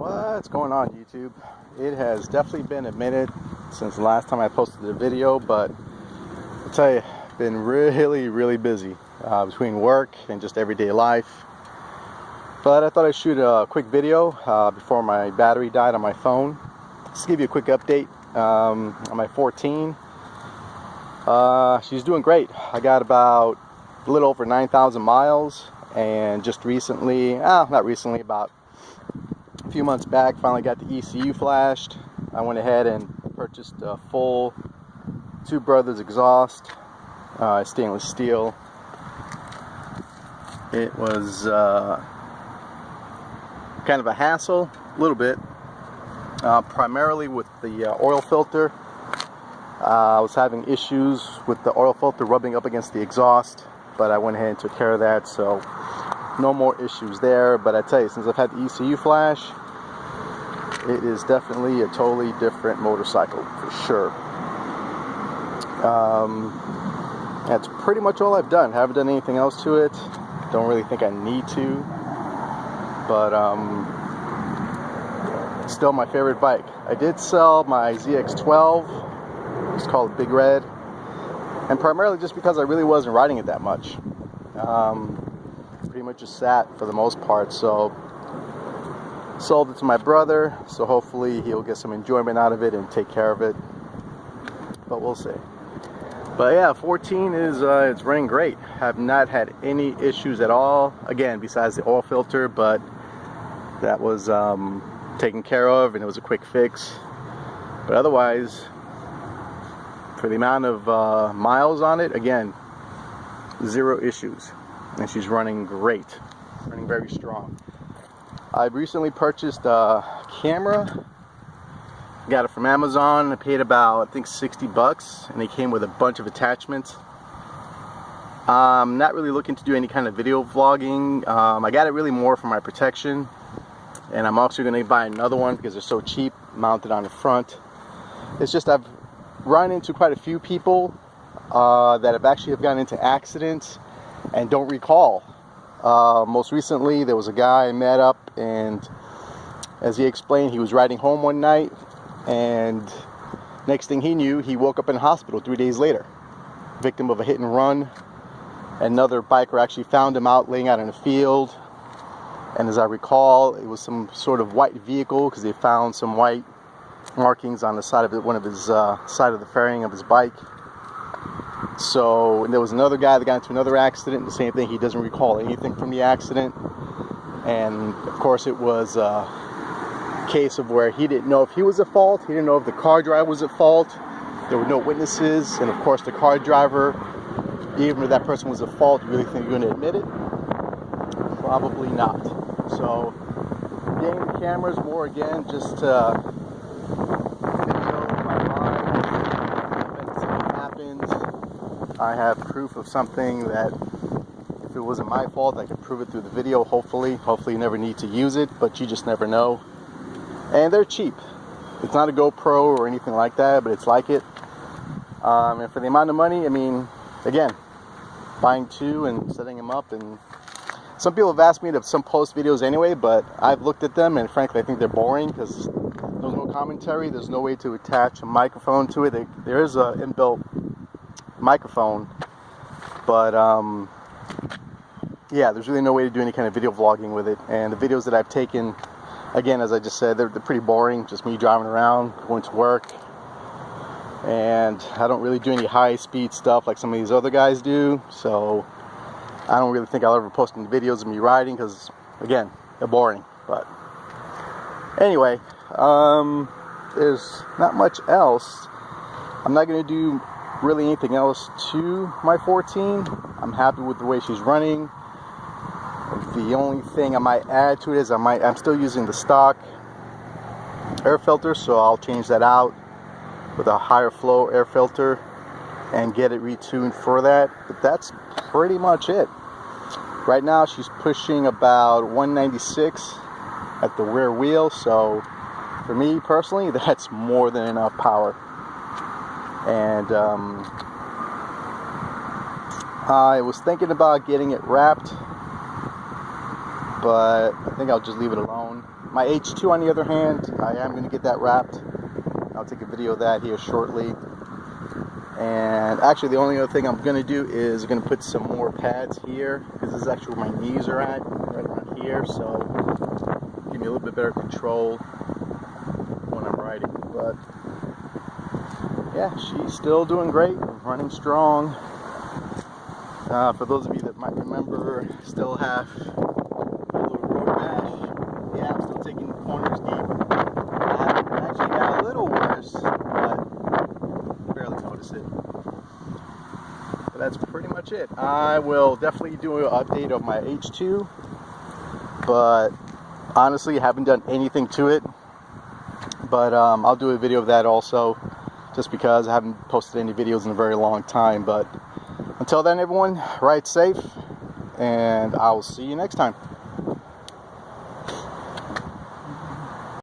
What's going on, YouTube? It has definitely been a minute since the last time I posted a video, but I'll tell you, I've been really busy between work and just everyday life. But I thought I'd shoot a quick video before my battery died on my phone. Just to give you a quick update on my 14. She's doing great. I got about a little over 9,000 miles, and just recently, not recently, about a few months back, finally got the ECU flashed. I went ahead and purchased a full Two Brothers exhaust, stainless steel. It was kind of a hassle, a little bit, primarily with the oil filter. I was having issues with the oil filter rubbing up against the exhaust, but I went ahead and took care of that, so no more issues there. But I tell you, since I've had the ECU Flash, it is definitely a totally different motorcycle for sure. That's pretty much all I've done. Haven't done anything else to it. Don't really think I need to. But still my favorite bike. I did sell my zx14r. It's called Big Red, and primarily just because I really wasn't riding it that much. Pretty much just sat for the most part, so sold it to my brother, so hopefully he'll get some enjoyment out of it and take care of it, but we'll see. But yeah, 14 is it's running great. Have not had any issues at all, again, besides the oil filter, but that was taken care of and it was a quick fix. But otherwise, for the amount of miles on it, again, zero issues, and she's running great, running very strong. I've recently purchased a camera. Got it from Amazon. I paid about, I think, 60 bucks, and it came with a bunch of attachments. I'm not really looking to do any kind of video vlogging. I got it really more for my protection, and I'm also going to buy another one because they're so cheap, mounted on the front. It's just I've run into quite a few people that have actually gotten into accidents and don't recall. Most recently, there was a guy I met up, and as he explained, he was riding home one night, and next thing he knew, he woke up in the hospital 3 days later, victim of a hit and run. Another biker actually found him out laying out in a field, and as I recall, it was some sort of white vehicle because they found some white markings on the side of one of his side of the fairing of his bike. So, and there was another guy that got into another accident, the same thing. He doesn't recall anything from the accident, and of course it was a case of where he didn't know if he was at fault, he didn't know if the car driver was at fault. There were no witnesses, and of course the car driver, even if that person was at fault, you really think you're going to admit it? Probably not. So getting the cameras more, again, just to video my mind when something happens. I have proof of something that if it wasn't my fault, I could prove it through the video, hopefully you never need to use it, but you just never know. And they're cheap. It's not a GoPro or anything like that, but it's like it. And for the amount of money, I mean, again, buying two and setting them up, and some people have asked me to some post videos anyway, but I've looked at them and frankly I think they're boring because there's no commentary, there's no way to attach a microphone to it. There is an inbuilt microphone, but yeah, there's really no way to do any kind of video vlogging with it. And the videos that I've taken, again, as I just said, they're pretty boring, just me driving around, going to work, and I don't really do any high-speed stuff like some of these other guys do, so I don't really think I'll ever post any videos of me riding because, again, they're boring. But anyway, there's not much else. I'm not going to do really anything else to my 14. I'm happy with the way she's running. The only thing I might add to it is I'm still using the stock air filter, so I'll change that out with a higher flow air filter and get it retuned for that. But that's pretty much it. Right now she's pushing about 196 at the rear wheel, so for me personally, that's more than enough power. And I was thinking about getting it wrapped, but I think I'll just leave it alone. My H2 on the other hand, I am going to get that wrapped. I'll take a video of that here shortly. And actually the only other thing I'm going to do is going to put some more pads here, because this is actually where my knees are at, right around here, so give me a little bit better control when I'm riding. But yeah, she's still doing great, running strong. For those of you that might remember, still have a little road rash. Yeah, I'm still taking the corners deep. I actually got a little worse, but barely notice it. But that's pretty much it. I will definitely do an update of my H2, but honestly, haven't done anything to it. But I'll do a video of that also, just because I haven't posted any videos in a very long time. But until then, everyone, ride safe, and I will see you next time.